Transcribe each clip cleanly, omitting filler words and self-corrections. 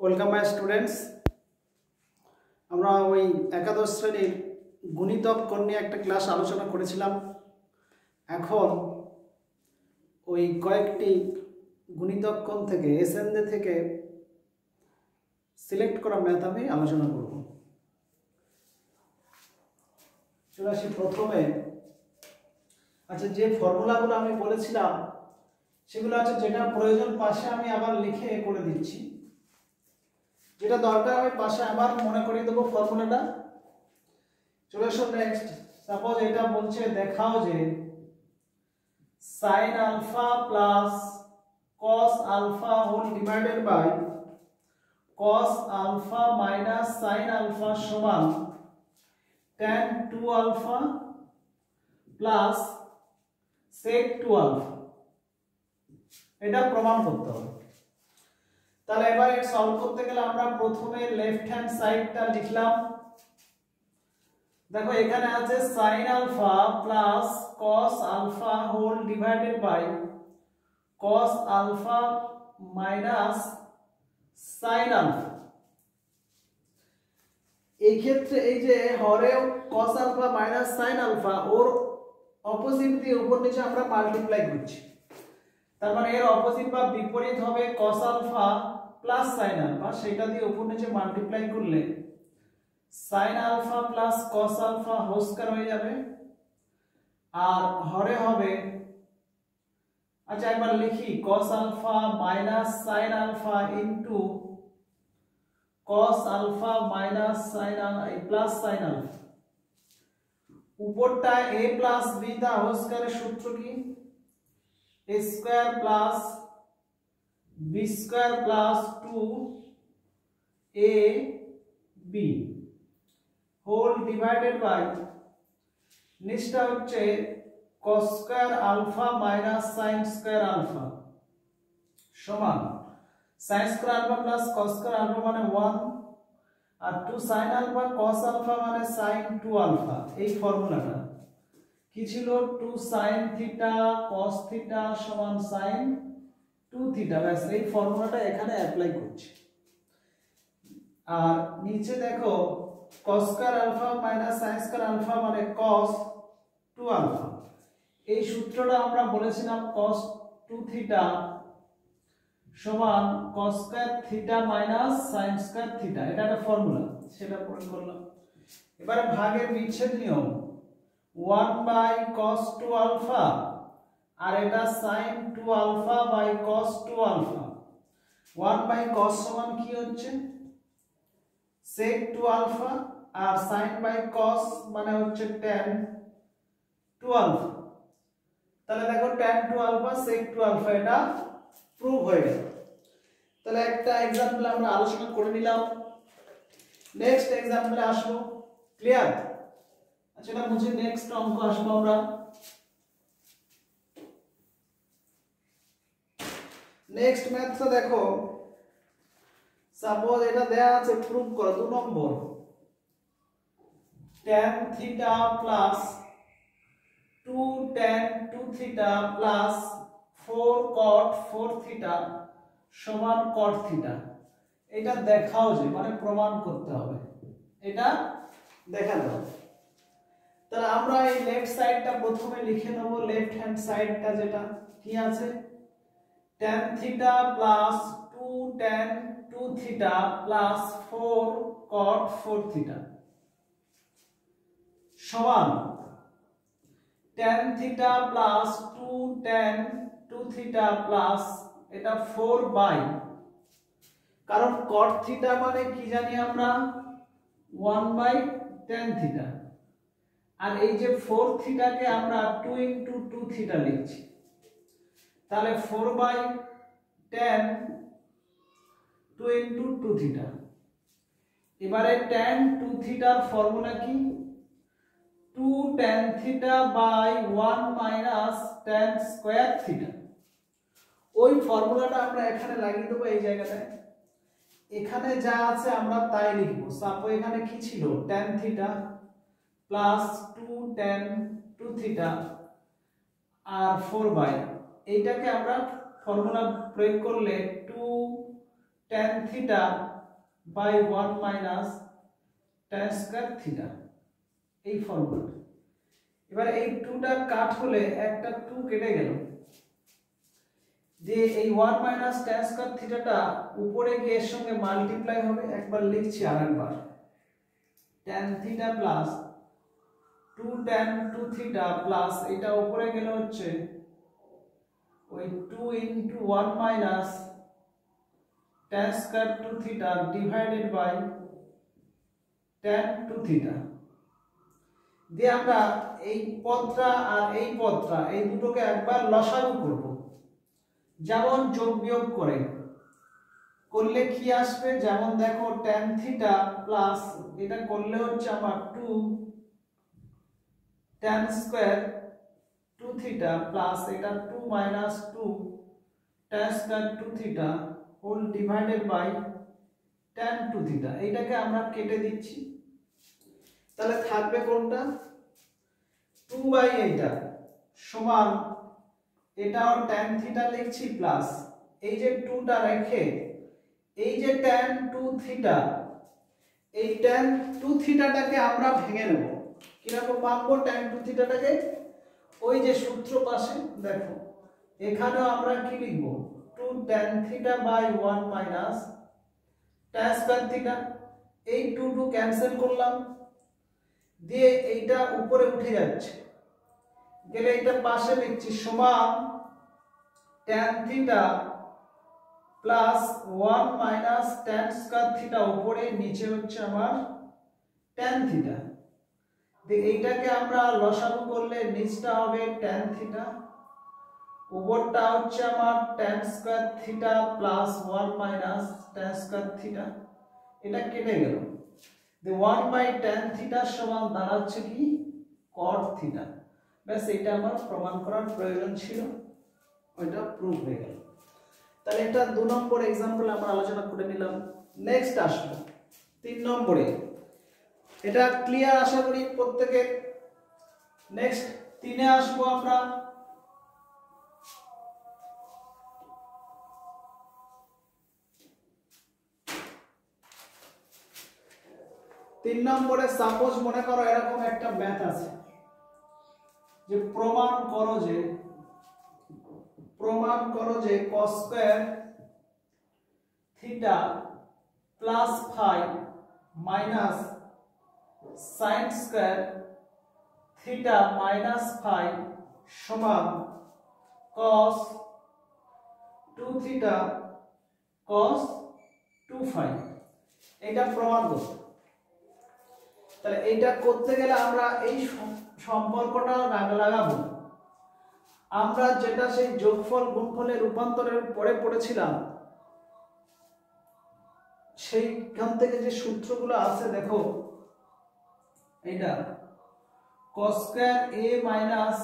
Welcome my students. আমরা ওই একাদশ শ্রেণীর গুণিতক কোণ নিয়ে একটা ক্লাস আলোচনা করেছিলাম। এখন ওই কয়েকটি গুণিতক কোণ থেকে এসএনডি থেকে সিলেক্ট করা ম্যাথ আমি আলোচনা করব। চলে আসি প্রথমে। আচ্ছা, যে ফর্মুলাগুলো আমি বলেছিলাম সেগুলো আছে, যেটা প্রয়োজন পাশে আমি আবার লিখে করে দিচ্ছি, যেটা দরকার আমি পাশে আবার মনে করিয়ে দেবো ফর্মুলাটা। চলে আসো নেক্সট। সাপোজ এটা বলছে দেখাও যে sin alpha plus cos alpha whole divided by cos alpha minus sin alpha সমান tan 2 alpha plus sec 2 alpha. এটা প্রমাণ করতে হবে। তাহলে এবার এটা সলভ করতে গেলে আমরা প্রথমে লেফট হ্যান্ড সাইডটা লিখলাম। দেখো এখানে আছে sin alpha plus cos alpha whole divided by cos alpha minus sin alpha. এই ক্ষেত্রে এই যে হরে cos alpha minus sin alpha ওর অপোজিট দিয়ে উপর নিচে আমরা মাল্টিপ্লাই করছি। তার মানে এর অপোজিট বা বিপরীত হবে cos alpha plus sin alpha, সেটা দিয়ে উপর নিচে মাল্টিপ্লাই করলে sin alpha plus cos alpha whole square হয়ে যাবে। আর হরে হবে, আচ্ছা একবার লিখি, cos alpha minus sin alpha into cos alpha minus sin plus sin alpha. উপরটা a প্লাস b তা হোল স্কয়ারের সূত্র কি? a square plus b square plus 2ab whole divided by নিচটা হচ্ছে cos square alpha minus sin square alpha সমান sin square alpha plus cos square alpha মানে 1 আর 2 sin আলফা cos আলফা মানে sin 2 আলফা। এই ফর্মুলাটা কি ছিল? 2 sin থিটা cos থিটা সমান sin 2 থিটা। ব্যাস এই ফর্মুলাটা এখানে অ্যাপ্লাই করছি। আর নিচে দেখো cos square alpha minus sin square alpha মানে cos 2 আলফা। এই সূত্রটা আমরা বলেছিলাম cos 2 থিটা সমান cos square theta minus sin square theta. এটা একটা ফর্মুলা, সেটা প্রয়োগ করলাম। এবারে ভাগের বিচ্ছেদ নিয়ম, 1 বাই cos 2 আলফা আর এটা sin 2 alpha by cos 2 alpha. 1 by cos সমান কি হচ্ছে? sec 2 আলফা আর sin বাই cos মানে হচ্ছে tan 2 আলফা। তাহলে দেখো tan 2 আলফা sec 2 আলফা এটা প্রুভ হয়ে গেল। তাহলে একটা एग्जांपल আমরা আলোচনা করে নিলাম। নেক্সট एग्जांपल আসবো। ক্লিয়ার? আচ্ছা, এটা মুছে নেক্সট অঙ্ক আসবো আমরা। নেক্সট ম্যাথটা দেখো, সাপোজ এটা দেয়া আছে, প্রুভ করো 2 নম্বর। tan theta plus 2 tan 2 theta plus 4 cot 4 theta সমান cot থিটা। এটা দেখাও যে, মানে প্রমাণ করতে হবে, এটা দেখাতে হবে। তাহলে আমরা এই লেফট সাইডটা প্রথমে লিখে নেব। লেফট হ্যান্ড সাইডটা যেটা কি আছে, tan theta plus 2 tan 2 theta plus 4 cot 4 theta সমান tan theta plus 2 tan 2 theta plus এটা 4 বাই, কারণ cot থিটা মানে কি জানি আমরা 1 বাই tan থিটা, আর এই যে 4 থিটাকে আমরা 2 ইনটু 2 থিটা লিখছি। তাহলে 4 বাই tan 2 ইনটু 2 থিটা। এবারে tan 2 থিটার ফর্মুলা কি? 2 tan theta by 1 minus tan square theta. ওই ফর্মুলাটা আমরা এখানে লাগিয়ে দেবো এই জায়গাটায়। এখানে যা আছে আমরা তাই লিখব। সাপোজ এখানে কি ছিল? tan theta plus 2 tan 2 theta আর 4 বাই, এইটাকে আমরা ফর্মুলা প্রয়োগ করলে 2 tan theta by 1 minus tan square theta, এই ফর্মুলা। এবার এই 2টা কাট হলে একটা 2 কেটে গেল, যে এই 1 মাইনাস tan স্কয়ার থিটাটা উপরে গিয়ে এর সঙ্গে মাল্টিপ্লাই হবে। একবার লিখছি আরেকবার, tan theta plus 2 tan 2 theta plus এটা উপরে গেলে হচ্ছে ওই 2 into 1 minus tan square 2 theta divided by tan 2 theta. দিয়ে আমরা এই পদটা আর এই পদটা এই দুটোকে একবার লসাগু করব, যেমন যোগ বিয়োগ করে করলে কি আসবে, যেমন দেখো tan থিটা প্লাস এটা করলে হচ্ছে আমার 2 tan স্কয়ার 2 থিটা প্লাস এটা 2 minus 2 tan square 2 theta whole divided by tan 2 theta. এইটাকে আমরা কেটে দিচ্ছি, তাহলে থাকবে কোনটা 2 বাই এইটা সমান এটাও tan থিটা লিখছি প্লাস এই যে 2টা রেখে এই যে tan 2 থিটা, এই tan 2 থিটাটাকে আমরা ভেঙে নেব। কিরকম ভাঙবো tan 2 থিটাটাকে, ওই যে সূত্র পাশে দেখো এখানেও আমরা কি লিখব 2 tan theta by 1 minus tan square theta. এই 2 ক্যান্সেল করলাম, দিয়ে এইটা উপরে উঠে যাচ্ছে, গেলে এটা পাশে লিখছি সমান tan theta plus 1 minus tan square theta উপরে, নিচে হচ্ছে আমার tan থিটা। এইটাকে আমরা লসাগু করলে নিচটা হবে tan থিটা, উপরটা হচ্ছে আমার tan square theta plus 1 minus tan square theta. এটা কেটে গেল, 1 বাই tan থিটা সমান দাঁড়াচ্ছে কি cot থিটা। ব্যাস এটা আমার প্রমাণ করার প্রয়োজন ছিল, ওইটা প্রুফ হয়ে গেল। তাহলে এটা 2 নম্বর एग्जांपल আমরা আলোচনা করে নিলাম। নেক্সট আসবো 3 নম্বরে, এটা ক্লিয়ার আশা করি প্রত্যেকের। নেক্সট 3 এ আসবো আমরা। তিন নম্বরে সাপোজ মনে করো এরকম একটা ম্যাথ আছে যে প্রমাণ করো যে cos square theta plus phi minus sin square theta minus phi সমান cos 2 থিটা cos 2 ফাই। এটা প্রমাণ করতে, তাহলে এইটা করতে গেলে আমরা এই সম্পর্কটা লাগাবো। আমরা যেটা সেই যোগফল গুণফলের রূপান্তরের পরে পড়েছিলাম, সেইখান থেকে যে সূত্রগুলো আছে দেখো, এটা cos square a minus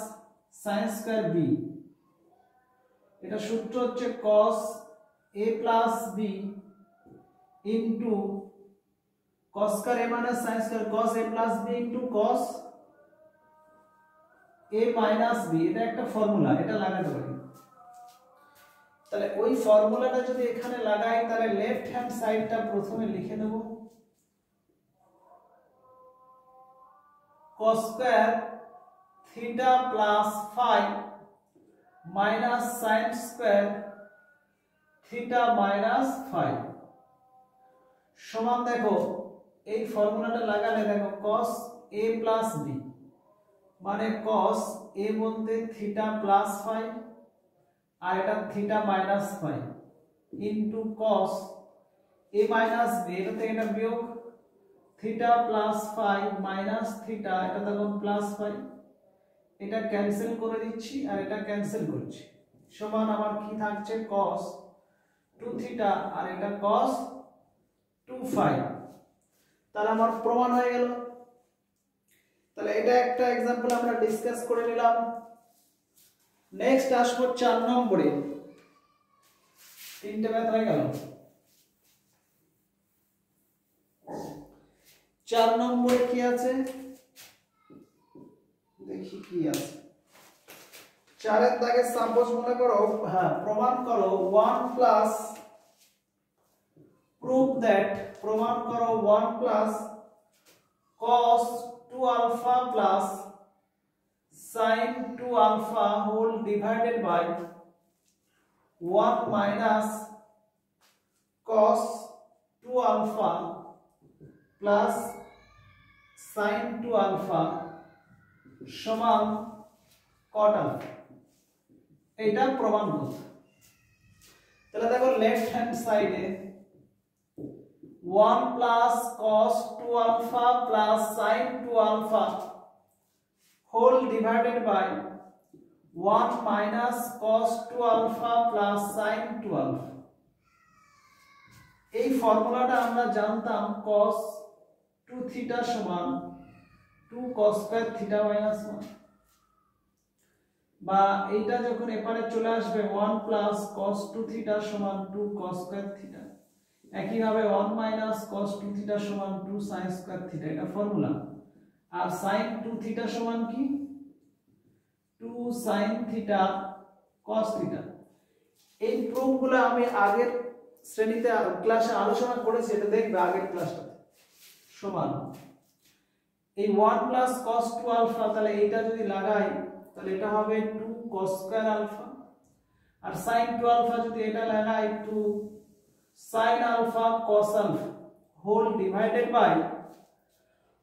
sin square b, এটা সূত্র হচ্ছে cos a plus b into cos square a minus sin square cos a plus b into cos a minus b। এটা একটা ফর্মুলা, এটা লাগাতে পারি। তাহলে ওই ফর্মুলাটা যদি এখানে লাগাই, তাহলে লেফট হ্যান্ড সাইডটা প্রথমে লিখে দেব cos square theta plus phi minus sin square theta minus phi সমান, দেখো এই ফর্মুলাটা লাগালে দেখো cos a প্লাস b মানে cos a বলতে থিটা প্লাস ফাই আর এটা theta minus phi into cos a minus b, এটা থেকে এটা বিয়োগ theta plus phi minus theta, এটা তখন প্লাস ফাই, এটা ক্যান্সেল করে দিচ্ছি আর এটা ক্যান্সেল করছি, সমান আমার কি থাকছে cos 2 থিটা আর এটা cos 2 ফাই। তাহলে আমার প্রমাণ হয়ে গেল। তাহলে এটা একটা एग्जांपल আমরা ডিসকাস করে নিলাম। নেক্সট আসবো 4 নম্বরে। তিনটে ম্যাথ হয়ে গেল। 4 নম্বরে কি আছে দেখি কি আছে। 4 এর দাগে সাপোজ মনে করো, হ্যাঁ প্রমাণ করো 1 প্লাস prove that প্রমাণ করো 1 plus cos 2 alpha plus sin 2 alpha whole divided by 1 minus cos 2 alpha plus sin 2 alpha সমান cot alpha। এটা প্রমাণ করতে, তাহলে দেখো লেফট হ্যান্ড সাইডে 1 plus cos 2 alpha plus sin 2 alpha whole divided by 1 minus cos 2 alpha plus sin 2 alpha। এই ফর্মুলাটা আমরা জানতাম cos 2 থিটা সমান 2 cos স্কয়ার থিটা মাইনাস 1, বা এইটা যখন এপারে চলে আসবে 1 plus cos 2 থিটা সমান 2 cos স্কয়ার থিটা, একই ভাবে 1 minus cos 2 থিটা সমান 2 sin স্কয়ার থিটা, এটা ফর্মুলা। আর sin 2 থিটা সমান কি 2 sin থিটা cos থিটা। এই প্রুফগুলো আমি আগের শ্রেণীতে ক্লাসে আলোচনা করেছি, এটা দেখবে আগের ক্লাসটাতে। সমান এই 1 plus cos 2 alpha, তাহলে এইটা যদি লাগাই তাহলে এটা হবে 2 cos স্কয়ার আলফা, আর sin 2 alpha যদি এটা লাগাই 2 sin alpha cos alpha whole divided by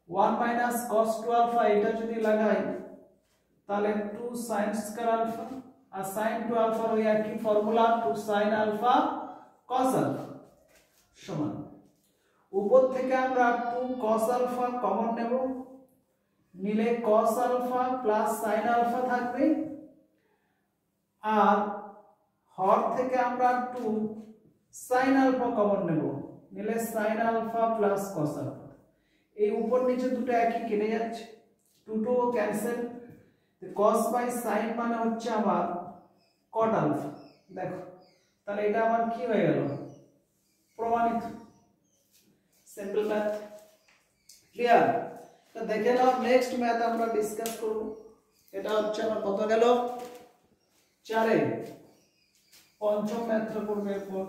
1 minus cos 2 alpha, এটা যদি লাগাই তাহলে 2 sin স্কয়ার আলফা, আর sin 2 alpha ওই একই formula 2 sin alpha cos alpha সমান, উপর থেকে আমরা 2 cos alpha কমন নেব, নিলে cos alpha plus sin alpha থাকবে, আর হর থেকে আমরা 2 sin alpha কমন নেব, নিলে sin alpha plus cos alpha। এই উপর নিচে দুটো একই কেটে যাচ্ছে, 2 ক্যান্সেল, তো cos বাই sin মানে হচ্ছে আমার cot alpha। দেখো তাহলে এটা আমার কি হয়ে গেল, প্রমাণিত। Simple math clear. তো দেখে নাও নেক্সট ম্যাথ আমরা ডিসকাস করব। এটা হচ্ছে আমার কত গেল 4 এ, পঞ্চম ম্যাথটা করবে এরপর।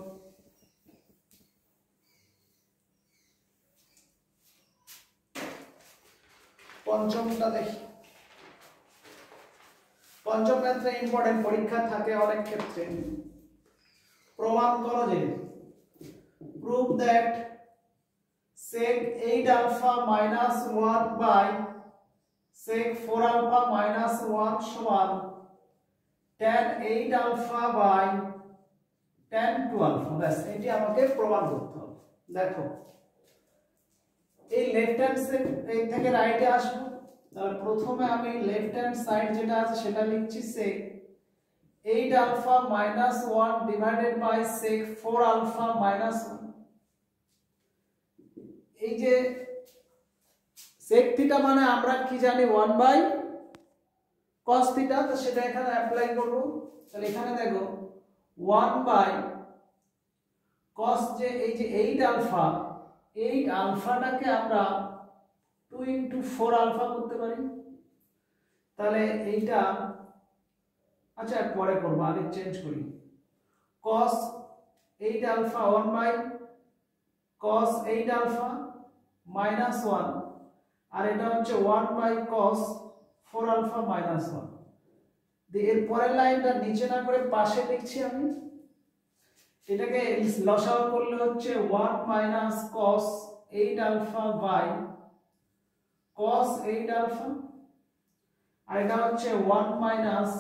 পঞ্চমটা দেখি, পঞ্চম ম্যাথটা ইম্পর্টেন্ট, পরীক্ষা থাকে অনেক ক্ষেত্রে। প্রমাণ করো যে prove that sec 8 alpha minus 1 by sec 4 alpha minus 1 সমান tan 8 alpha by tan 2 alpha। ব্যাস এটি আমাকে প্রমাণ করতে হবে। দেখো এই লেফট হ্যান্ড সাইড থেকে রাইটে আসবো, তাহলে প্রথমে আমি লেফট হ্যান্ড সাইড যেটা আছে সেটা লিখছি sec 8 alpha minus 1 divided by sec 4 alpha minus 1। এই যে sec থিটা মানে আমরা কি জানি 1 বাই cos থিটা, তো সেটা এখানে অ্যাপ্লাই করব। তাহলে এখানে দেখো 1 বাই cos, যে এই যে 8 আলফা, 8 আলফাটাকে আমরা 2 into 4 আলফা করতে পারি। তাহলে এইটা আচ্ছা পরে করব, আগে চেঞ্জ করি। cos 8 alpha 1 by cos 8 alpha minus 1, আর এটা হচ্ছে 1 বাই cos 4 আলফা minus 1। এর পরের লাইনটা নিচে না করে পাশে লিখছি আমি। এটাকে লসাগু করলে হচ্ছে 1 minus cos 8 alpha by cos 8 alpha, আর এটা হচ্ছে 1 minus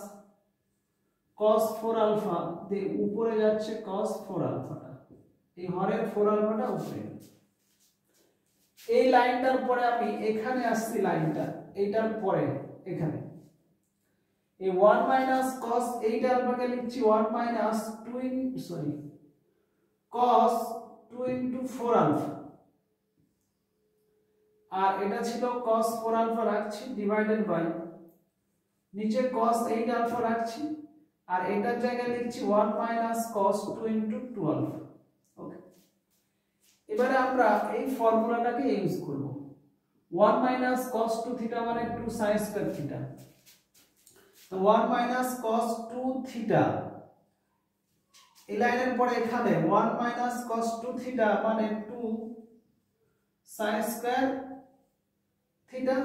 cos 4 আলফা, দিয়ে উপরে যাচ্ছে cos 4 আলফাটা, এই হরের 4 আলফাটা উপরে। এই লাইনটার পরে আমি এখানে আসছি, লাইনটা এইটার পরে এখানে এই 1 minus cos 8 আলফাকে লিখছি 1 minus 2 cos 2 into 4 আলফা, আর এটা ছিল cos 4 আলফা রাখছি ডিভাইডেড বাই নিচে cos 8 আলফা রাখছি, আর এটার জায়গায় লিখছি 1 minus cos 2 into 2 alpha. Okay, এবারে আমরা এই ফর্মুলাটাকে ইউজ করব। 1 minus cos 2 থিটা মানে 2 sin স্কয়ার থিটা, তো 1 minus cos 2 থিটা এই লাইনের পরে এখানে 1 মাইনাস cos 2 থিটা মানে 2 sin স্কয়ার থিটা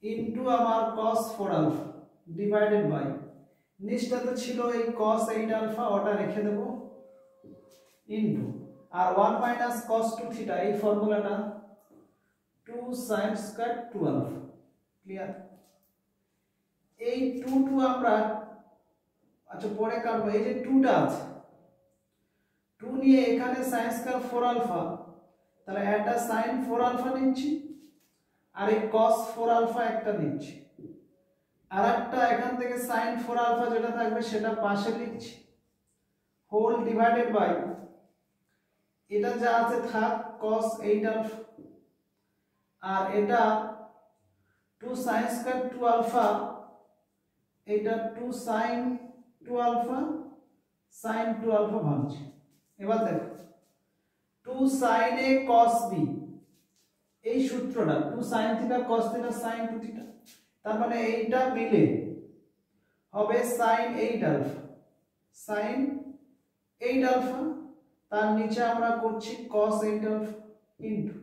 ইনটু আমার cos 4 আলফা ডিভাইডেড বাই নিচটাতে ছিল এই cos 8 আলফা ওটা রেখে দেব ইনটু আর 1 মাইনাস cos 2 থিটা এই ফর্মুলাটা 2 sin স্কয়ার 2 আলফা ক্লিয়ার। এই 2 আমরা আচ্ছা পরে কাটবো। এই যে 2টা আছে 2 নিয়ে এখানে sin স্কয়ার 4 আলফা তাহলে একটা sin 4 আলফা নিচ্ছি আর এই cos 4 আলফা একটা নিচ্ছি আর একটা এখান থেকে sin 4 আলফা যেটা থাকবে সেটা পাশে লিখছি হোল ডিভাইডেড বাই এটা যা আছে থাক cos 8 আলফা আর এটা 2 sin স্কয়ার 2 আলফা এটা 2 sin 2 আলফা sin 2 আলফা ভাঙছি। এবার দেখো 2 sin a cos b এই সূত্রটা 2 sin theta cos theta sin 2 theta তার মানে এইটা মিলে হবে sin 8 আলফা sin 8 আলফা তার নিচে আমরা করছি cos 8 আলফা ইনটু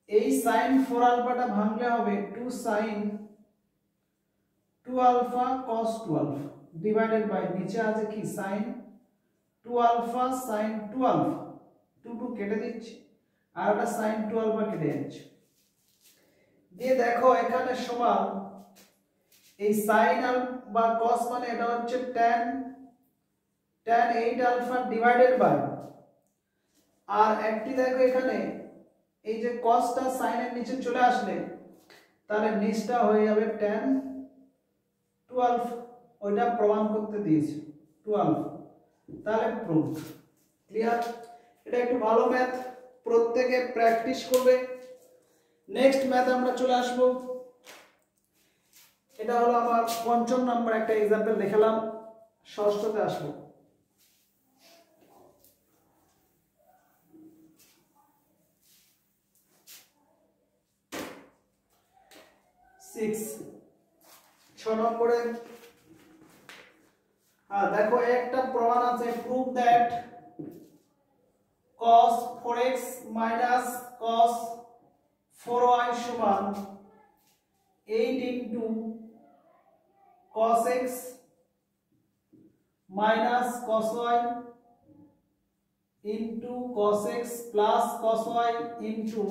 এই sin 4 আলফাটা ভাঙলে হবে 2 sin 2 alpha cos 2 alpha divided by নিচে আছে কি sin 2 আলফা sin 2 আলফা 2 কেটে দিচ্ছি আর একটা sin 2 আলফা কেটে যাচ্ছে দিয়ে দেখো এখানে সমান এই sin বা cos মানে এটা হচ্ছে tan 8 আলফা ডিভাইডেড বাই আর একটি দেখো এখানে এই যে cosটা sin এর নিচে চলে আসলে তাহলে নিচটা হয়ে যাবে tan 2 আলফা ওইটা প্রমাণ করতে দিয়েছি 2 আলফা তাহলে প্রুফ ক্লিয়ার। এটা একটু ভালো ম্যাথ প্রত্যেকে প্র্যাকটিস করবে। নেক্সট ম্যাথ আমরা চলে আসব। এটা হলো আমার 5ম নাম্বার একটা एग्जांपल দেখালাম। ষষ্ঠতে আসব। 6 নম্বরে দেখো একটা প্রমাণ আছে prove that cos 4x minus cos 4y সমান 8 into cos x minus cos y into cos x plus cos y into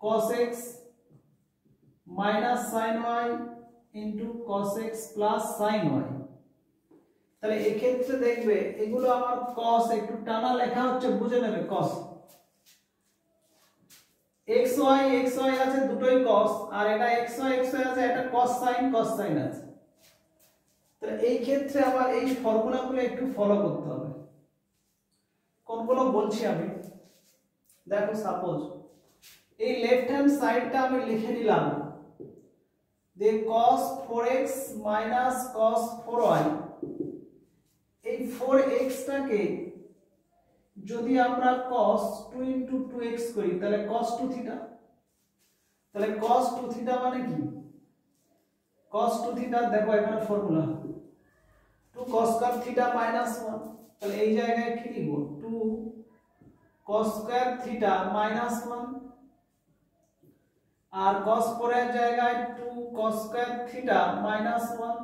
cos x minus sin y into cos x plus sin y। তাহলে এই ক্ষেত্রে দেখবে এগুলো আমার cos একটু টানা লেখা হচ্ছে বুঝে নেবে cos xy আছে দুটোই cos আর এটা xy আছে এটা cos sin আছে। তাহলে এই ক্ষেত্রে আমার এই ফর্মুলাগুলো একটু ফলো করতে হবে। কোনগুলো বলছি আমি দেখো সাপোজ এই লেফট হ্যান্ড সাইডটা আমি লিখে নিলাম যে cos 4x minus cos 4y এই 4x টাকে যদি আমরা cos 2 into 2x করি তাহলে cos 2 থিটা তাহলে cos 2 থিটা মানে কি cos 2 থিটা দেখো এখানে formula 2 cos square theta minus 1 তাহলে এই জায়গায় কি লিখব 2 cos স্কয়ার থিটা minus 1 আর cos 4 এর জায়গায় 2 cos স্কয়ার থিটা minus 1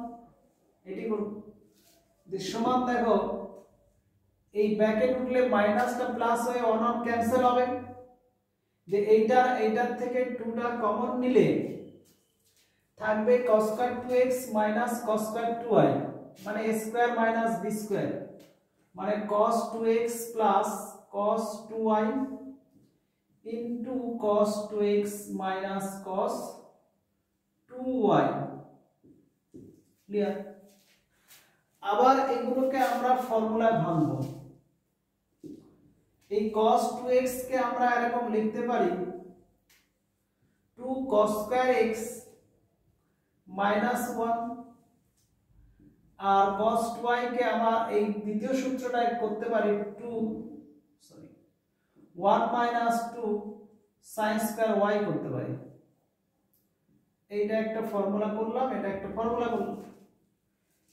এটি করব যে সমান দেখো এই ব্র্যাকেট উঠলে মাইনাসটা প্লাস হয়ে অন অন ক্যান্সেল হবে যে এইটার থেকে 2টা কমন নিলে থাকবে cos square 2x minus cos square 2y মানে a square minus b square মানে cos 2x plus cos 2y into cos 2x minus cos 2y clear. আবার এগুলোকে আমরা ফর্মুলায় ভাঙবো। এই cos 2x কে আমরা এরকম লিখতে পারি 2 cos স্কয়ার x minus 1 আর cos 2y কে আমরা এই দ্বিতীয় সূত্রটায় করতে পারি 1 minus 2 sin স্কয়ার y করতে পারি। এইটা একটা ফর্মুলা করলাম এটা একটা ফর্মুলা করলাম।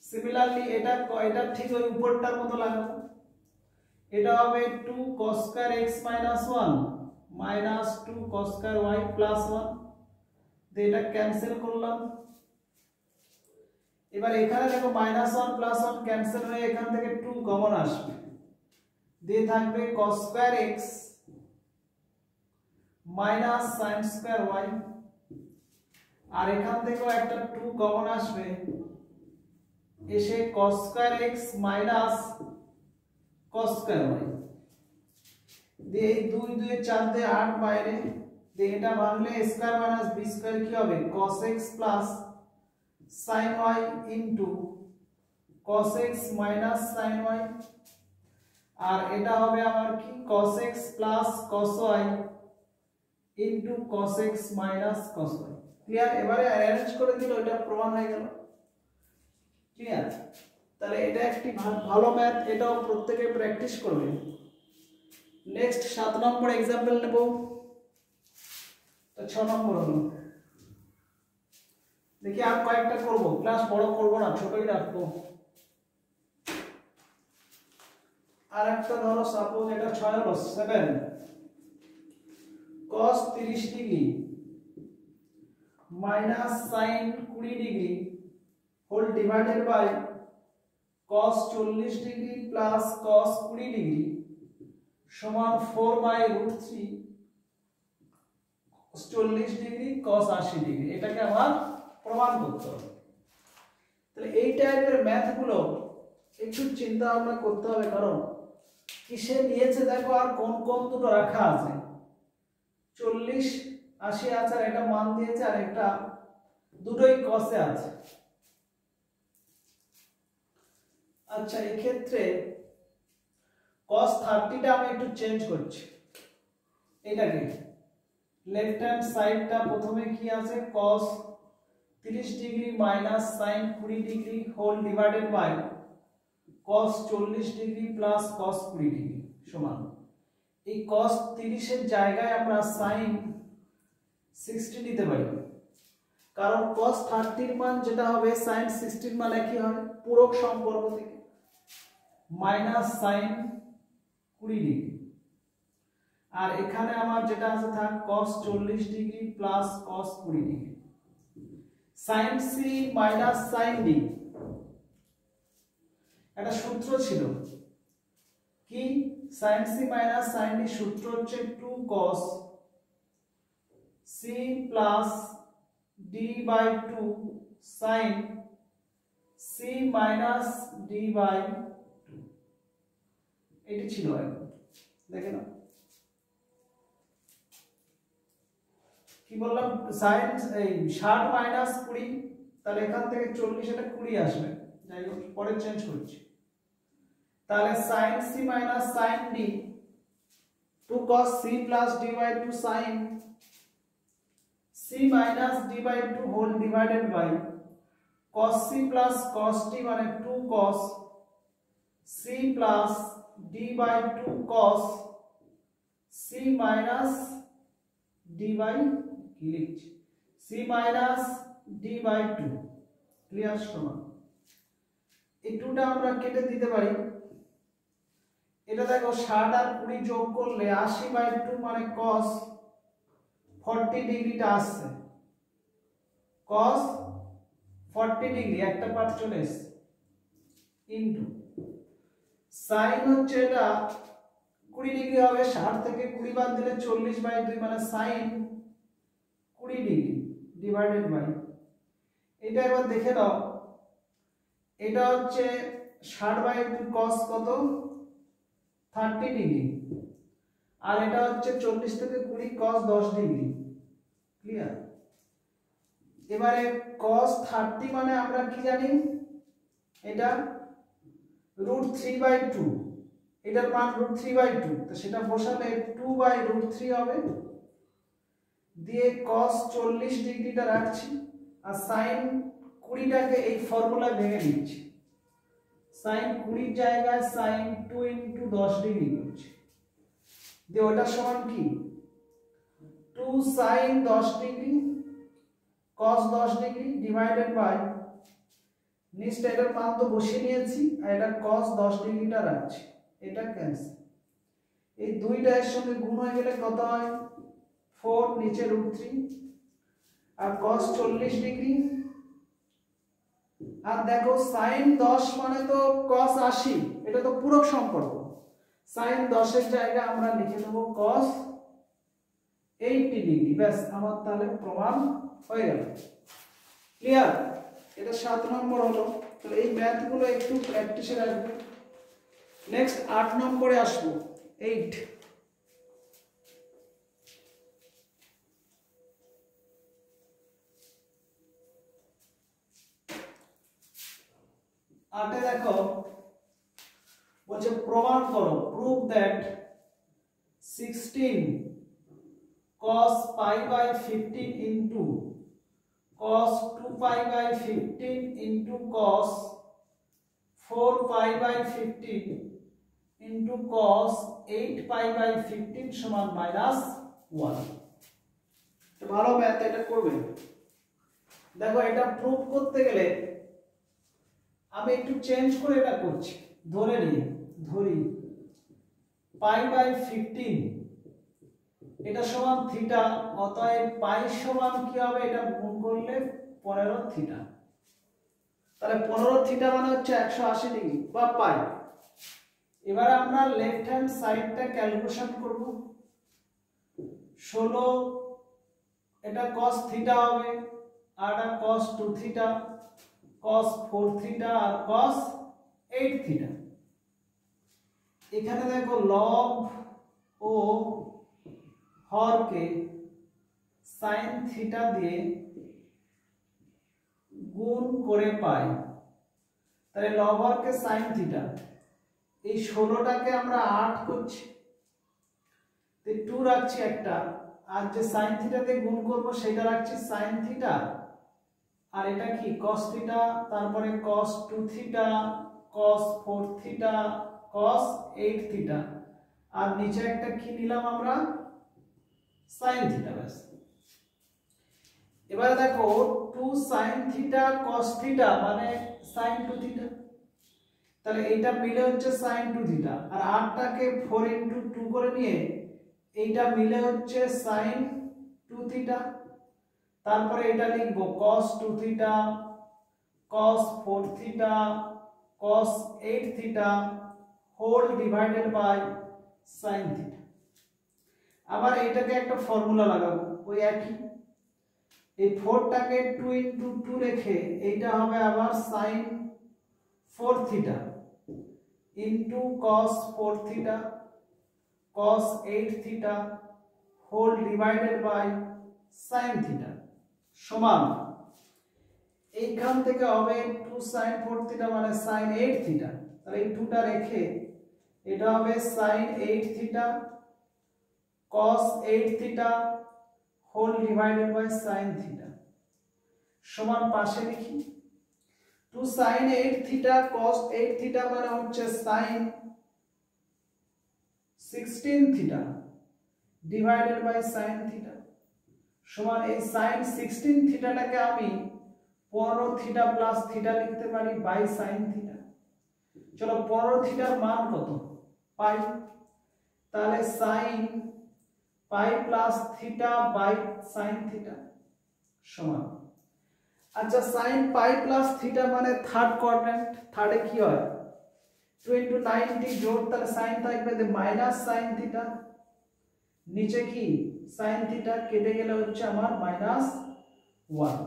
সিমিলারলি এটা এটা ঠিক ওই উপরটার মতো লাগাবো, এটা হবে 2 cos square x minus 1 minus 2 cos square y plus 1, দিয়ে এটা ক্যান্সেল করলাম। এবার এখানে দেখো -1 plus 1 ক্যান্সেল হয়ে এখান থেকে 2 কমন আসবে, দিয়ে থাকবে cos square x minus sin square y, আর এখান থেকেও একটা 2 কমন আসবে, এসে cos square x minus cos square y, দিয়ে এই 2 2 4 দিয়ে 8 বাইরে, দিয়ে এটা ভাঙলে a square minus b square কি হবে cos x plus sin y into cos x minus sin y, আর এটা হবে আমার কি cos x plus cos y into cos x minus cos y। Clear? এবারে অ্যারেঞ্জ করে দিলে এটা প্রমাণ হয়ে গেল। ক্লিয়ার? তাহলে এটা একটি ভালো ম্যাথ, এটাও প্রত্যেকে প্র্যাকটিস করবে। নেক্সট 7 নম্বর एग्जांपल নেব। তো 6 নম্বর হলো, দেখি আর কয়েকটা করব, ক্লাস বড় করব না, ছোটই রাখবো। আর একটা ধরো সাপোজ এটা 6 হলো 7 cos 30 degree minus sin 20 degree whole divided by cos 40 degree plus cos 20 degree সমান 4/√3 40 ডিগ্রি cos 80 ডিগ্রি। এটাকে আমার প্রমাণ করতে হবে। তাহলে এই টাইপের ম্যাথগুলো একটু চিন্তা ভাবনা করতে হবে, কারণ কিসে নিয়েছে দেখো, আর কোন কোন দুটো রাখা আছে, 40 80 আছে, আর এটা মান দিয়েছে, আর একটা দুটোই cos-এ আছে। আচ্ছা, এই ক্ষেত্রে cos 30 টা আমি একটু চেঞ্জ করছি, এটাকে লেফট হ্যান্ড সাইডটা প্রথমে কি আছে cos 30 degree minus sin 20 degree whole divided by cos 40 degree plus cos 20 degree সমান, এই cos 30 এর জায়গায় আমরা sin 60 নিতে পারি, কারণ cos 30 এর মান যেটা হবে sin 60 এর মান একই হবে পূরক সম্পর্ক থেকে, মাইনাস sin 20 ডিগ্রি, আর এখানে আমার যেটা আছে থাক cos 40 degree plus cos 20 degree, sin c minus sin d। একটা সূত্র ছিল কি, sin c minus sin d সূত্র হচ্ছে 2 cos c plus d by 2 sin c minus d by 2। এটি ছিল, দেখে না কি বললাম, sin এই 60 মাইনাস 20, তাহলে এখান থেকে 40 এটা 20 আসবে, যাই হোক পরে চেঞ্জ করছি। তাহলে sin c minus sin d 2 cos c plus d by 2 sin c minus d by 2 whole divided by cos c plus cos d মানে 2 cos c plus d by 2 cos c minus d by কি লিখছি c minus d by 2। Clear? সমান এই 2টা আমরা কেটে দিতে পারি, এটা দেখো 60 আর 20 যোগ করলে 80/2 মানে cos 40 ডিগ্রিটা আসছে, cos 40 ডিগ্রি একটা পার্ট চলে এসেছে, ইনটু sin হচ্ছে এটা 20 ডিগ্রি হবে, 60 থেকে 20 বাদ দিলে 40/2 মানে sin 20 ডিগ্রি ডিভাইডেড বাই, এটা এবার দেখে দাও, এটা হচ্ছে 60/2 cos কত 30 ডিগ্রি, আর এটা হচ্ছে 40 থেকে 20 cos 10 ডিগ্রি। ক্লিয়ার? এবারে cos 30 মানে আমরা কি জানি, এটা √3/2, এটার মান √3/2, তো সেটা বসালে 2/√3 হবে, দিয়ে cos 40 ডিগ্রিটা রাখছি, আর sin 20টাকে এই ফর্মুলায় ভেঙে দিচ্ছি, sin 20 জায়গায় sin 2 * 10 ডিগ্রি করছি, দিয়ে ওটা সমান কি 2 sin 10 degree cos 10 degree divided by নিচটা এটার মান তো বসিয়ে নিয়েছি, আর এটা cos 10 ডিগ্রিটা রাখছি, এটা ক্যান্সেল। এই দুইটা এর সঙ্গে গুণ হয়ে গেলে কত হয় 4 নিচে √3, আর cos 40 ডিগ্রি, আর দেখো sin 10 মানে তো cos 80, এটা তো পূরক সম্পর্ক। sin 10 এর জায়গায় আমরা লিখে দেব cos 80 ডিগ্রি। ব্যাস, আমার তাহলে প্রমাণ হয়ে গেল। ক্লিয়ার? এটা 7 নম্বর হলো। তাহলে এই ম্যাথগুলো একটু প্র্যাকটিসে রাখবে। নেক্সট 8 নম্বরে আসবো। 8 8 এ দেখো বলছে প্রমাণ করো, prove that 16 cos pi by 15 into cos 2 pi by 15 into cos 4 pi by 15 into cos 8 pi by 15 সমান -1। ভালো ম্যাথ, এটা করবে। দেখো এটা প্রুভ করতে গেলে আমি একটু চেঞ্জ করে এটা করছি। ধরি পাই বাই 15 এটা সমান থিটা, অতএব পাই সমান কি হবে, এটা গুণ করলে 15 থিটা। তাহলে 15 থিটা মানে হচ্ছে 180 ডিগ্রি বা পাই। এবার আমরা লেফট হ্যান্ড সাইডটা ক্যালকুলেশন করব। 16 এটা cos থিটা হবে, আর এটা cos 2 থিটা, cos 4 থিটা আর cos 8 থিটা। এখানে দেখো লব ও হরকে sin থিটা দিয়ে গুণ করে পাই। তাহলে লব হরকে sin থিটা, এই 16টাকে আমরা 8 করছি, তো 2 রাখছি একটা, আর যে sin থিটা দিয়ে গুণ করব সেটা রাখছি sin থিটা, আর এটা কি cos থিটা, তারপরে cos 2 theta, cos 4 theta, cos 8 theta, আর নিচে একটা কি নিলাম আমরা sin থিটা। ব্যাস, এবারে দেখো 2 sin থিটা cos থিটা মানে sin 2 থিটা, তাহলে এইটা মিলে হচ্ছে sin 2 থিটা, আর 8টাকে 4 into 2 করে নিয়ে এইটা মিলে হচ্ছে sin 2 থিটা। তারপরে এটা লিখব cos 2 theta, cos 4 theta, cos 8 theta whole divided by sin theta. আবার এইটাকে একটা ফর্মুলা লাগাবো ওই একই, এই 4টাকে 2 into 2 রেখে এইটা হবে আবার sin 4 theta into cos 4 theta, cos 8 theta whole divided by sin theta সমান, এইখান থেকে হবে 2 sin 4 থিটা মানে sin 8 থিটা। তাহলে এই 2টা রেখে এটা হবে sin 8 theta cos 8 theta whole divided by sin theta সমান, পাশে লিখি 2 sin 8 থিটা cos 8 থিটা মানে হচ্ছে sin 16 theta divided by sin theta সমান, এই sin 16 থিটাটাকে আমি 15 থিটা প্লাস থিটা লিখতে পারি বাই sin থিটা। চলো 15 থিটার মান কত, পাই, তাহলে sin pi plus theta by sin theta সমান, আচ্ছা sin পাই প্লাস থিটা মানে থার্ড কোয়াড্র্যান্ট, থার্ডে কি হয় 2 into 90 জোড়, তাহলে sin থাকবে মাইনাস sin থিটা, নিচে কি sin থিটা কেটে গেলে হচ্ছে আমার -1।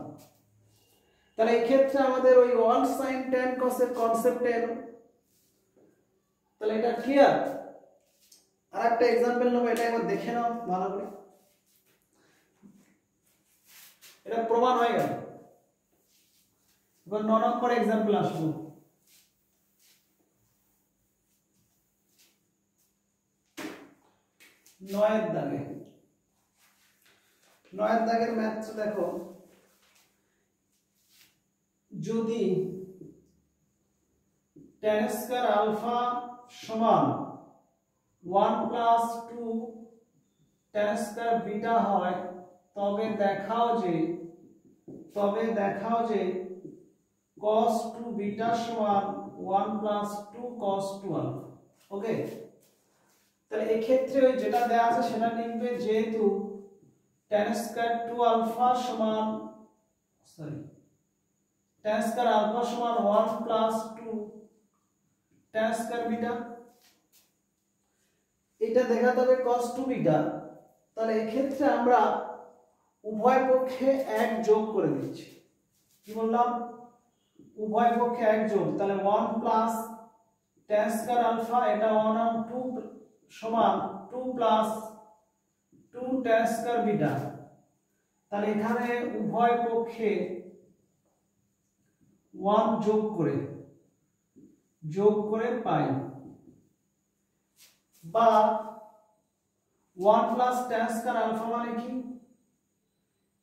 তাহলে এই ক্ষেত্রে আমাদের ওই 1 sin tan cos এর কনসেপ্টে এলো। তাহলে এটা ক্লিয়ার? আরেকটা एग्जांपल নেব, এটা একবার দেখে নাও ভালো করে, এটা প্রমাণ হয়ে গেল। এবার 9 নম্বর एग्जांपल আসবো। 9 এর দাগের ম্যাথটা দেখো, যদি tan স্কয়ার আলফা সমান 1 প্লাস 2 tan স্কয়ার বিটা হয়, তবে দেখাও যে cos 2 বিটা সমান 1 প্লাস 2 cos 2 আলফা। ওকে, তাহলে এই ক্ষেত্রে ওই যেটা দেয়া আছে সেটা লিখবে, যেহেতু tan স্কয়ার 2 আলফা সমান tan স্কয়ার আলফা সমান 1 প্লাস 2 tan স্কয়ার বিটা, এটা দেখাতে হবে cos 2 বিটা। তাহলে এই ক্ষেত্রে আমরা উভয় পক্ষে 1 যোগ করে দিচ্ছি। কি বললাম? উভয় পক্ষে 1 যোগ, তাহলে 1 প্লাস tan স্কয়ার আলফা, এটা 1 আর 2 সমান 2 প্লাস 2 tan স্কয়ার বিটা। তাহলে এখানে উভয় পক্ষে 1 যোগ করে পাই, বা 1 প্লাস tan স্কয়ার আলফা মানে কি,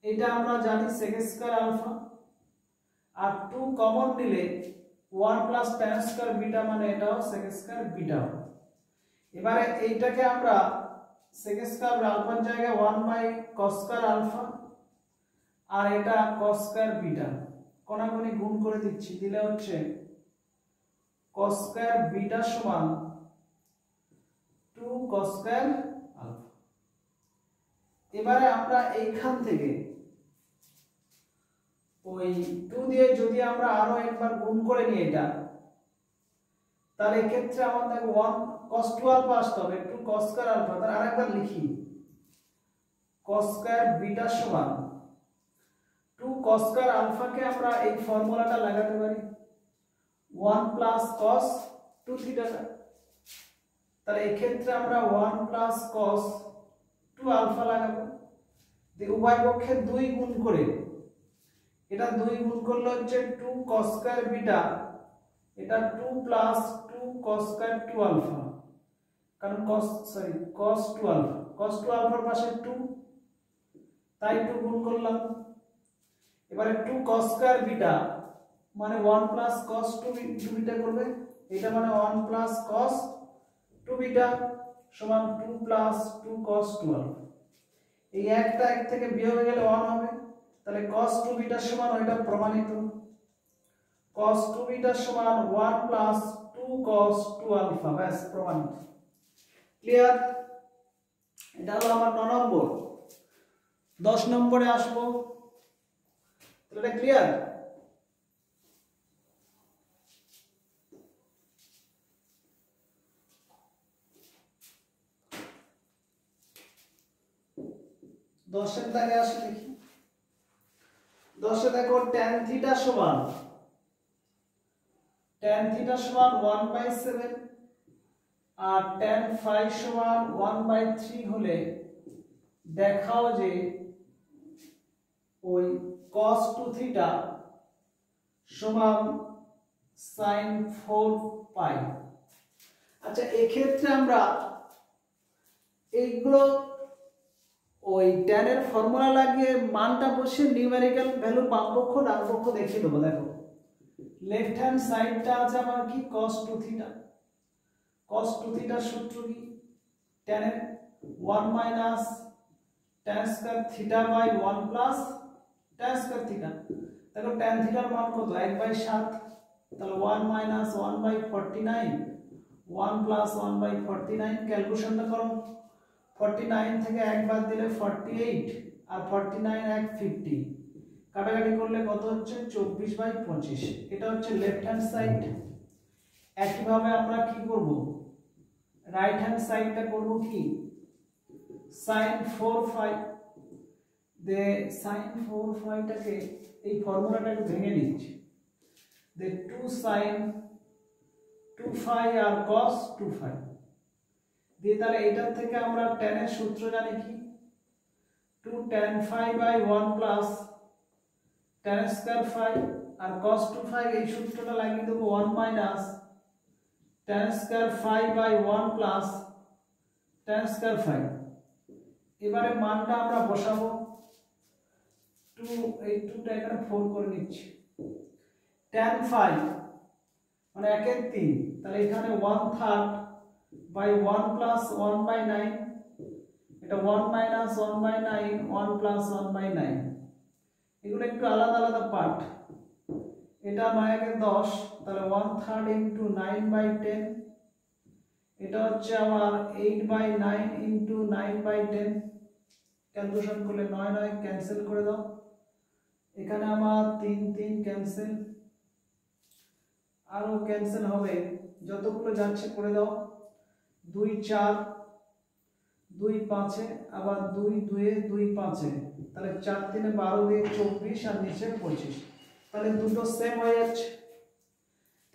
এটা আমরা জানি sec স্কয়ার আলফা, আর 2 কমন নিলে 1 প্লাস tan স্কয়ার বিটা মানে এটাও sec স্কয়ার বিটা। এবারে এইটাকে আমরা sec স্কয়ার আলফার জায়গায় 1 বাই cos স্কয়ার আলফা, আর এটা cos স্কয়ার বিটা কোনাকুনি গুণ করে দিচ্ছি, দিলে হচ্ছে cos স্কয়ার বিটা সমান 2 cos স্কয়ার আলফা। এবারে আমরা এইখান থেকে ওই 2 দিয়ে যদি আমরা আরো একবার গুণ করে নিই এটা, তাহলে এই ক্ষেত্রে আমাদের 1 cos 2 আলফা আসতে হবে, 2 cos স্কয়ার আলফা। তাহলে আরেকবার লিখি, cos স্কয়ার বিটা সমান 2 cos স্কয়ার আলফাকে আমরা এই ফর্মুলাটা লাগাতে পারি 1 প্লাস cos 2 থিটা। তাহলে এই ক্ষেত্রে আমরা 1 প্লাস cos 2 আলফা লাগাবো, উভয় পক্ষে 2 গুণ করে, এটা 2 গুণ করলে হচ্ছে 2 cos স্কয়ার বিটা, এটা 2 প্লাস 2 cos স্কয়ার 2 আলফা, কারণ cos 2 আলফা, cos 2 আলফার পাশে 2, তাই 2 গুণ করলাম। এবারে 2 cos স্কয়ার বিটা মানে 1 প্লাস cos 2 বিটা করবে, এটা মানে 1 প্লাস cos 2 বিটা সমান 2 প্লাস 2 cos 2 আলফা। এই একটা এক থেকে বিয়োগ হয়ে গেলে 1 হবে, তাহলে cos 2 বিটা সমান ওইটা প্রমাণিত, cos 2 বিটা সমান 1 প্লাস 2 cos 2 আলফা, ব্যাস প্রমাণিত। ক্লিয়ার? এটা হলো আমার 9 নম্বর। 10 নম্বরে আসবো, তাহলে এটা ক্লিয়ার? দশের দাগে আসে দেখি। 10 দেখো tan থিটা সমান 1/7 আর tan phi সমান 1/3 হলে দেখাও যে ওই cos 2 থিটা সমান sin 4 পাই। আচ্ছা, এই ক্ষেত্রে আমরা এইগুলো ওই tan এর ফর্মুলা লাগিয়ে মানটা বসে নিউমেরিক্যাল ভ্যালু বাম পক্ষ ডান পক্ষ দেখিয়ে দেবো। দেখো লেফট হ্যান্ড সাইডটা আছে আমার কি cos 2 থিটা, cos 2 থিটার সূত্র কি, tan এর 1 minus tan square theta by 1 plus tan square theta. দেখো tan থিটার মান কত, 1/7, তাহলে 1 মাইনাস 1/49, 1 প্লাস 1/49, ক্যালকুলেশনটা করো, 49 থেকে 1 বাদ দিলে 48, আর 49 1 50, কাটাকাটি করলে কত হচ্ছে 24/25। এটা হচ্ছে লেফট হ্যান্ড সাইড। একইভাবে আমরা কি করব, রাইট হ্যান্ড সাইডটা করব কি sin 4 phi। দে sin 4 phi টাকে এই ফর্মুলাটা একটু ভেঙে নিচ্ছি, দে 2 sin 2 phi আর cos 2 phi দিয়ে, তাহলে এটার থেকে আমরা tan এর সূত্র জানি কি, 2 tan phi by 1 plus tan square phi, আর cos 2 phi এই সূত্রটা লাগিয়ে দেব 1 minus tan square phi by 1 plus tan square phi। এবারে মানটা আমরা বসাবো, 2 এই 2টা এখানে 4 করে নিচ্ছি, tan phi মানে 1/3, তাহলে এখানে 1/3 বাই 1 প্লাস 1/9, এটা 1 মাইনাস 1/9, 1 প্লাস 1/9, এগুলো একটু আলাদা আলাদা পার্ট। এটা 9 একে 10, তাহলে 1/3 ইনটু 9/10, এটা হচ্ছে আমার 8/9 ইনটু 9/10। ক্যালকুলেশন করলে 9 9 ক্যান্সেল করে দাও, এখানে আমার 3 3 ক্যান্সেল, আরো ক্যান্সেল হবে, যতগুলো যাচ্ছে করে দাও। 2 4, 2 5 এ আবার 2 2 এ 2 5 এ, তাহলে 4 3 এ 12 দিয়ে 24 আর নিচে 25, তাহলে দুটো সেম হয়ে যাচ্ছে।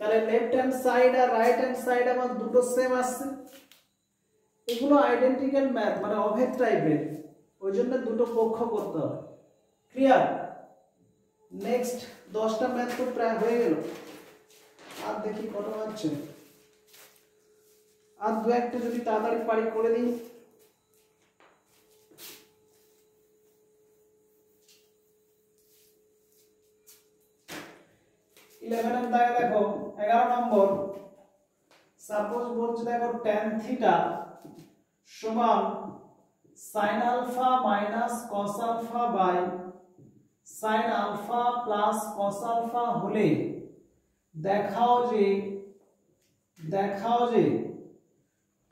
তাহলে লেফট হ্যান্ড সাইড আর রাইট হ্যান্ড সাইড আমার দুটো সেম আসছে। এগুলো আইডেন্টিক্যাল ম্যাথ, মানে অভেদ টাইপের, ওই জন্য দুটো পক্ষ করতে হবে। ক্লিয়ার? নেক্সট 10টা ম্যাথ তো প্রায় হয়ে গেল, আর দেখি কত হচ্ছে, আর দু একটা যদি তাড়াতাড়ি পারি করে দিই। ইলেভেনের দাগে দেখো 11 নম্বর, সাপোজ বলছে দেখো tan থিটা সমান sin alpha minus cos alpha by sin alpha plus cos alpha হলে দেখাও যে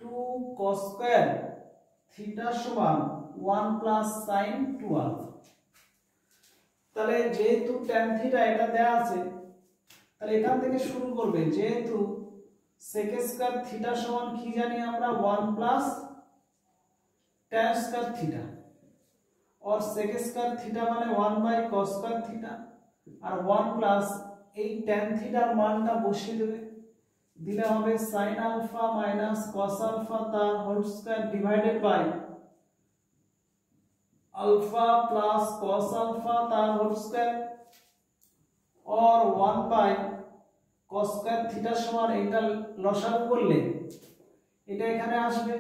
2 cos স্কয়ার থিটা সমান 1 প্লাস sin 2 আলফা। তাহলে যেহেতু tan থিটা এটা দেয়া আছে, তাহলে এখান থেকে শুরু করবে, যেহেতু sec স্কয়ার থিটা সমান কি জানি আমরা 1 প্লাস tan স্কয়ার থিটা, और sec স্কয়ার থিটা মানে 1 বাই cos স্কয়ার থিটা, আর 1 প্লাস এই tan থিটার মানটা বসিয়ে দেবে, দিলে হবে sin alpha minus cos alpha তার whole square divided by alpha plus cos alpha तार होल स्क्वायर, और 1 बाय cos स्क्वायर थीटा সমান এটা লসাগু করলে এটা এখানে আসবে,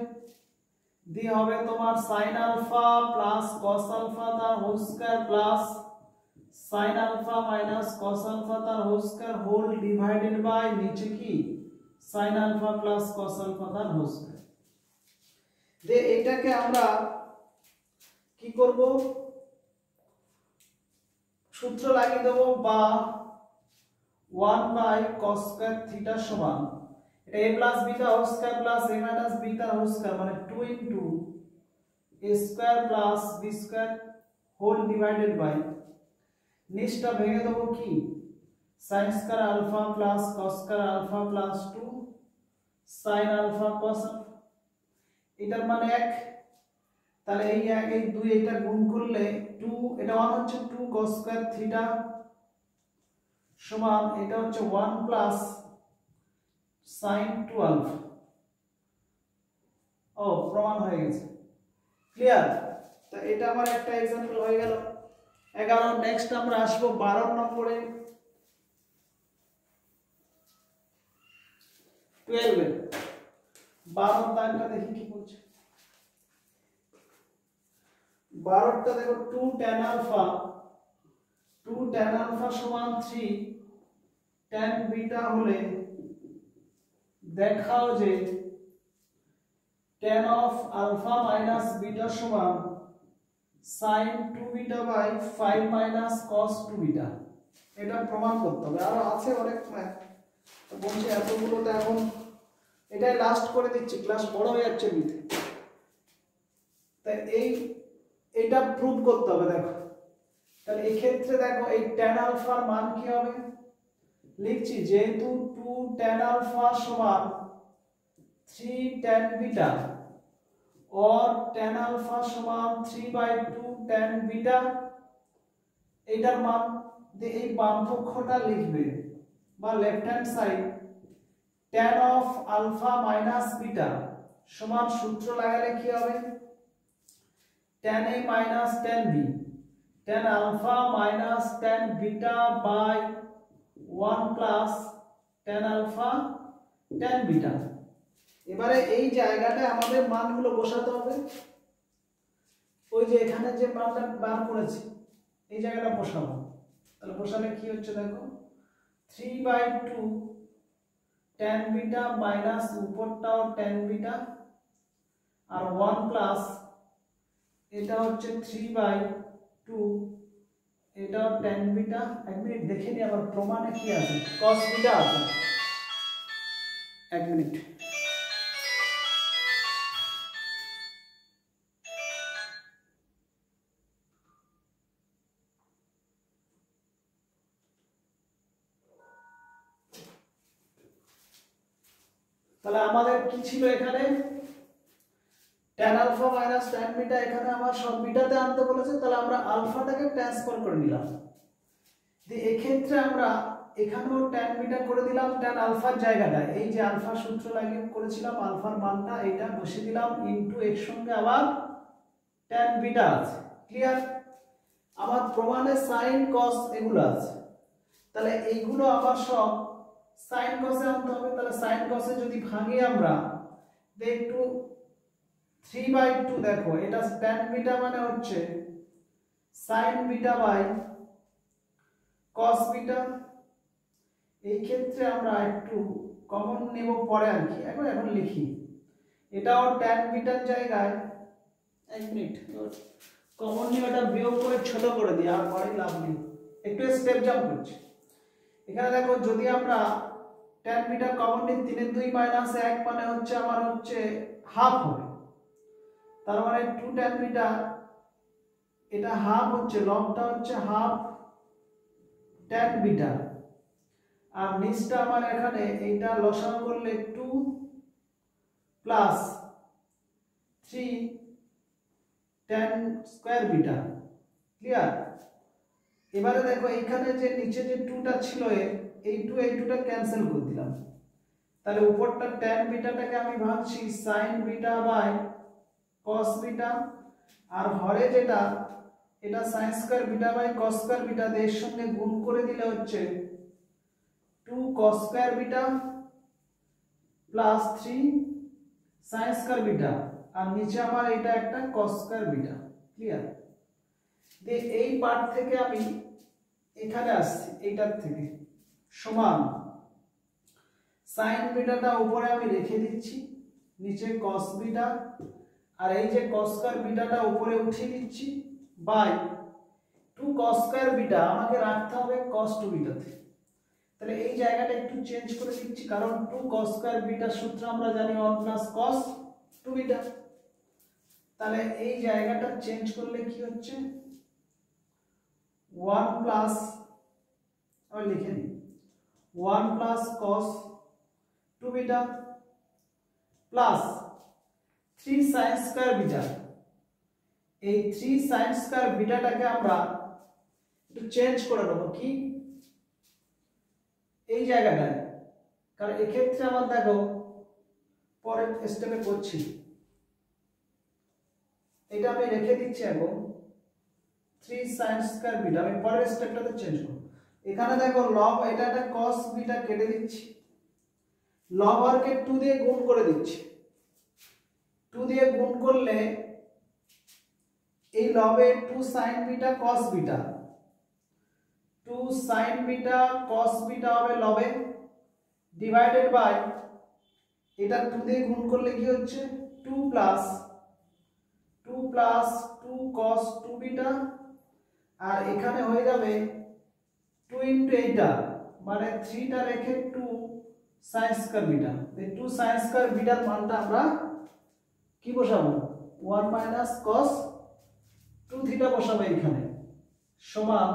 দিয়ে হবে তোমার sin alpha plus cos alpha তার whole square plus sin alpha minus cos alpha তার whole square whole divided by নিচে কি sin alpha plus cos alpha তার হোল স্কয়ার। যে এটাকে আমরা কি করব, সূত্র লাগিয়ে দেব, বা 1 বাই cos স্কয়ার থিটা সমান এটা a plus beta whole square plus a minus beta whole square, মানে 2 into a square plus b square whole divided by নিচটা ভেঙে দেব কি sin square alpha plus cos square alpha plus 2 sin alpha cos alpha, এটার মানে 1, তাহলে এই 1 এই 2 এটা গুণ করলে 2, এটা 1 হচ্ছে 2 cos স্কয়ার থিটা সমান এটা হচ্ছে 1 প্লাস sin 2 আলফা। ও প্রমাণ হয়ে গেছে, ক্লিয়ার? তো এটা আমার একটা एग्जांपल হয়ে গেল 11। নেক্সট আমরা আসব 12 নম্বরে, 12 এর 12 দাগটা দেখি কি বলছে। 12টা দেখো 2 tan আলফা সমান 3 tan বিটা হলে দেখাও যে tan of alpha minus beta সমান sin 2 beta by 5 minus cos 2 beta. এটা প্রমাণ করতে হবে, আর আছে অনেক ম্যাথ, তো বলছি এতগুলো তো এখন এটাই লাস্ট করে দিচ্ছি, ক্লাস বড় হয়ে যাচ্ছে মিথে। তাই এইটা প্রুভ করতে হবে। দেখো তাহলে এই ক্ষেত্রে দেখো এই tan আলফার মান কি হবে, লিখছি যেহেতু 2 tan আলফা সমান 3 tan বিটা और tan আলফা সমান 3/2 tan বিটা, এটার মান দিয়ে এই বাম পক্ষটা লিখবে, বা left hand side tan of alpha minus beta সমান সূত্র লাগালে কি হবে tan a minus tan b, tan alpha minus tan beta by 1 plus tan alpha tan beta। এবারে এই জায়গাটায় আমাদের মানগুলো বসাতে হবে, ওই যে এখানে যে মানটা বার করেছি এই জায়গাটা বসাবো। তাহলে বসালে কি হচ্ছে দেখো 3/2 tan beta মাইনাস উপরটাও tan beta আর 1 প্লাস এটা হচ্ছে 3/2 এটাও tan বিটা। এক মিনিট দেখে নি আবার প্রমাণে কি আছে, cos বিটা আছে। এক মিনিট, তাহলে আমাদের কি ছিল এখানে, tan alpha minus tan beta, এখানে আমার সব বিটাতে আনতে বলেছে, তাহলে আমরা আলফাটাকে ট্রান্সফার করে নিলাম। এই ক্ষেত্রে আমরা এখানেও tan বিটা করে দিলাম tan আলফার জায়গাটায়, এই যে আলফা সূত্র লাগিয়ে করেছিলাম আলফার মানটা এটা বসিয়ে দিলাম ইনটু এর সঙ্গে আবার tan বিটা আছে। ক্লিয়ার? আমার প্রমাণে sin cos এগুলো আছে, তাহলে এইগুলো আবার সব sin cos এ আনতে হবে। তাহলে sin cos এ যদি ভাঙি আমরা একটু 3/2, দেখো এটা tan বিটা মানে হচ্ছে sin beta by cos beta. এই ক্ষেত্রে আমরা একটু কমন নেব পরে আর কি, এখন লিখি এটাও tan বিটার জায়গায়, এক মিনিট কমন নিয়ে এটা বিয়োগ করে ছোট করে দিই, আর পরে লাভ নেই, একটু স্টেপ জাম্প করছি। এখানে দেখো যদি আমরা tan বিটা কমন নিই 3 2 মাইনাস 1 মানে হচ্ছে আমার হচ্ছে হাফ হবে, তার মানে 2 tan বিটা, এটা হাফ হচ্ছে, লবটা হচ্ছে হাফ tan বিটা, আর নিচটা আমার এখানে এইটা লসাগু করলে 2 plus 3 tan square beta. Clear? এবারে দেখো এখানে যে নিচে যে 2টা ছিল এই 2টা ক্যান্সেল করে দিলাম, তাহলে উপরটা tan বিটাটাকে আমি ভাঙছি sin beta by cos beta, আর হরে যেটা এটা sin square beta by cos square beta, এর সঙ্গে গুণ করে দিলে হচ্ছে 2 cos square beta plus 3 sin square beta, আর নিচে আমার এটা একটা cos স্কয়ার বিটা। ক্লিয়ার? এই পার্ট থেকে আমি এখানে আসছি, এইটার থেকে সমান sin বিটাটা উপরে আমি রেখে দিচ্ছি, নিচে cos বিটা, আর এই যে cos স্কয়ার বিটাটা উপরে উঠিয়ে দিচ্ছি বাই 2 cos স্কয়ার বিটা আমাকে রাখতে হবে cos 2 বিটাতে। তাহলে এই জায়গাটা একটু চেঞ্জ করে দিচ্ছি, কারণ 2 cos স্কয়ার বিটার সূত্র আমরা জানি 1 প্লাস cos 2 বিটা। তাহলে এই জায়গাটা চেঞ্জ করলে কি হচ্ছে 1 প্লাস, আমি লিখে দিই 1 plus cos 2 beta plus 3 sin square beta. এই 3 sin স্কয়ার বিটাটাকে আমরা একটু চেঞ্জ করে দেব কি এই জায়গাটায়, কারণ এক্ষেত্রে আমার দেখো পরের স্টেপে করছি, এটা আমি রেখে দিচ্ছি এখন 3 sin স্কয়ার বিটা, আমি পরের স্টেপটাতে চেঞ্জ করব। এখানে দেখো লব, এটা একটা cos বিটা কেটে দিচ্ছি, লব হরকে 2 দিয়ে গুণ করে দিচ্ছি, 2 দিয়ে গুণ করলে এই লবে 2 sin beta cos beta, 2 sin beta cos beta হবে লবে, ডিভাইডেড বাই এটা 2 দিয়ে গুণ করলে কি হচ্ছে 2 প্লাস 2 cos 2 বিটা, আর এখানে হয়ে যাবে 2 ইনটু এইটা মানে 3টা রেখে 2 sin স্কয়ার বিটা। এই 2 sin স্কয়ার বিটার মানটা আমরা কি বসাবো 1 মাইনাস cos 2 থিটা বসাবো এখানে, সমান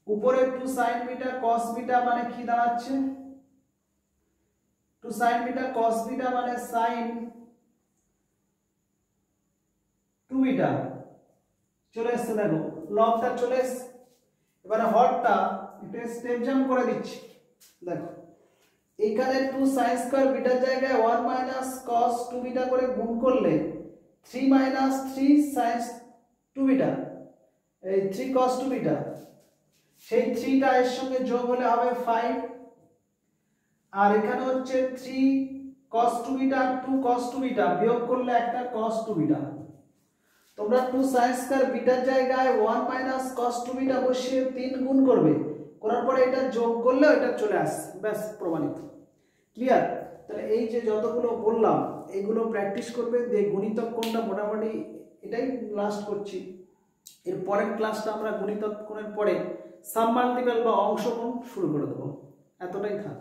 উপরে 2 sin বিটা cos বিটা মানে কি দাঁড়াচ্ছে 2 sin বিটা cos বিটা মানে sin 2 বিটা চলে এসছে, দেখো লবটা চলে এসছে। এবারে হরটা একটু স্টেপ জাম্প করে দিচ্ছি, দেখো এখানে 2 sin স্কয়ার বিটার জায়গায় 1 মাইনাস cos 2 বিটা করে গুণ করলে 3 মাইনাস 3 sin 2 বিটা, এই 3 cos 2 বিটা, সেই 3টা এর সঙ্গে যোগ হলে হবে 5, আর এখানে হচ্ছে 3 cos 2 বিটা 2 cos 2 বিটা বিয়োগ করলে একটা cos 2 বিটা। তোমরা 2 sin স্কয়ার বিটার জায়গায় 1 মাইনাস cos 2 বিটা বসিয়ে 3 গুণ করবে, করার পরে এটা যোগ করলে এটা চলে আসছে, ব্যাস প্রমাণিত। ক্লিয়ার? তাহলে এই যে যতগুলো বললাম এইগুলো প্র্যাকটিস করবে, যে গুণিতক কোণটা মোটামুটি এটাই লাস্ট করছি, এর পরের ক্লাসটা আমরা গুণিতক কোণের পরে সাবমাল্টিপল বা অংশগুণ শুরু করে দেবো। এতটাই থাক।